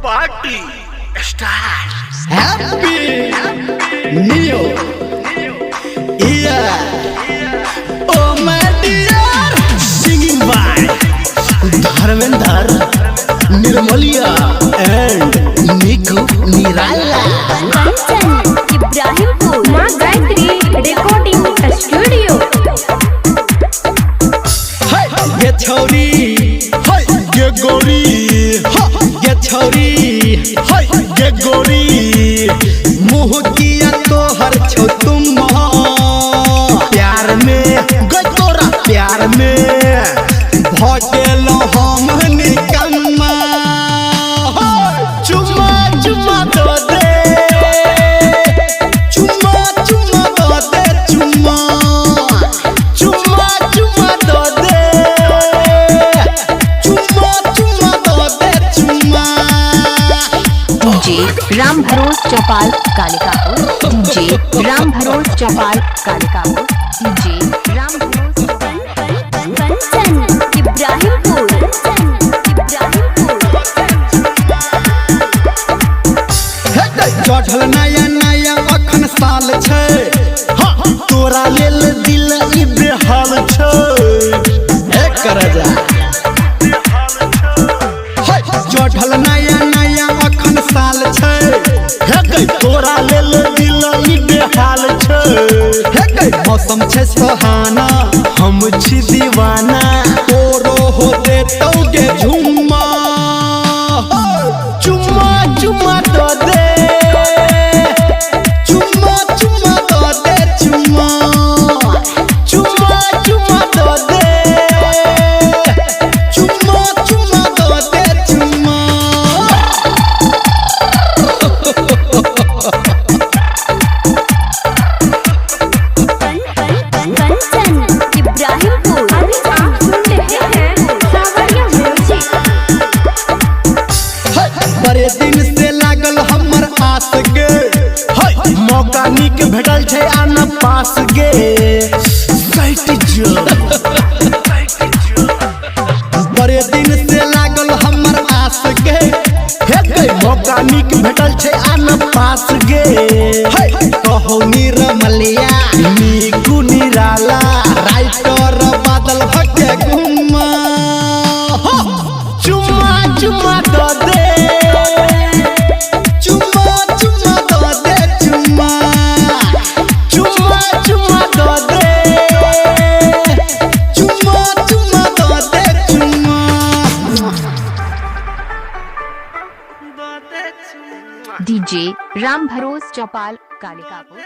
Party start. Happy new year oh my dear singing by Dharmendra Nirmaliya and Niku Nirala Kanchan Ibrahimpur मां Gayatri recording studio. ये छोरी ये गोरी ये छोरी ये गोरी मुँह किया तो हर छो तुम प्यार में गई तोरा प्यार में भगेलो हम निकम्मा चुम्मा चुम्मा दो दे चुम्मा चुम्मा दो दे चुम्मा चुम्मा चुम्मा दो दे चुम्मा चुम्मा दो दे चुम्मा। डीजे राम भरोस चौपाल कालिकापुर, डीजे राम भरोस चौपाल कालिकापुर, डीजे राम भरोस कंचन इब्राहिमपुर, चढ़ल नया नया अखन साल छे तोरा लेल दिल ई बेहाल छे कर जा चढ़ल नया नया अखन साल छे तोरा लेल दिल ई बेहाल छे मौसम छे सुहाना हम छी दीवाना तोरो हो दे तौगे झुम्मा चुम्मा चुम्मा दो दे चुम्मा चुम्मा दो दे चुम्मा चुम्मा चुम्मा दो दे चुम्मा चुम्मा दो दे चुम्मा। कंचन इब्राहिमपुर। अभी आप सुन रहे हैं सावरिया म्यूजिक। बड़े दिन से लागल हमर आस गे मौका निक भेटल छे आना पास गे बड़े दिन से लागल हमर आस गे मौका निक भेटल छे आना पास गे कहो निर्मलिया निकू निराला राइटर बादल भके घुमा चुम्मा चुम्मा दो दे चुम्मा चुम्मा दो दे चुम्मा चुम्मा चुम्मा दो दे चुम्मा चुम्मा दो दे चुम्मा। डीजे राम भरोस चौपाल कालिकापुर।